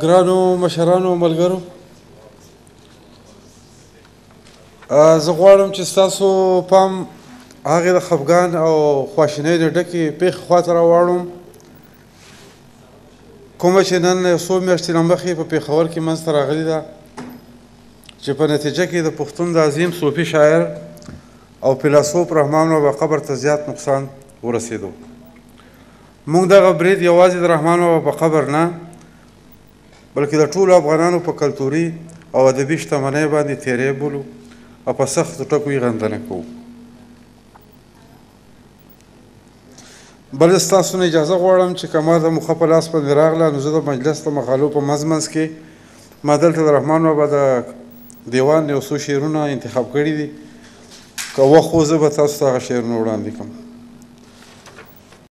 ګرانو مشرانو او ملګرو، زه غواړم چې ستاسو پام هغې د خفګان او خواشینۍ د ډکې پېښې خواته راواړوم کومه چې نن یو څو میاشتې نه مخکې په پېښور کې منځته راغلې ده، چې په نتیجه کې د پښتون د عظیم صوفي شاعر او فیلسوف رحمان بابا قبر ته زیات نقصان ورسېدو. موږ دغه برید یوازې د رحمان بابا په قبر نه بلکې د ټولو افغانانو په کلتوري او ادبي شتمنۍ باندې تیری بولو او په سختو ټکو یې غندنه کوو. بل ستاسو نه اجازه غواړم چې که ما د موخه په لاس باندې راغله نو زه د مجلس د مقالو په منځ کې ما دلته د رحمان بابا د دیوان یو څو شعرونه انتخاب کړي دي، که وخت و زه به تاسو ته هغه شعرونه وړاندې کړم.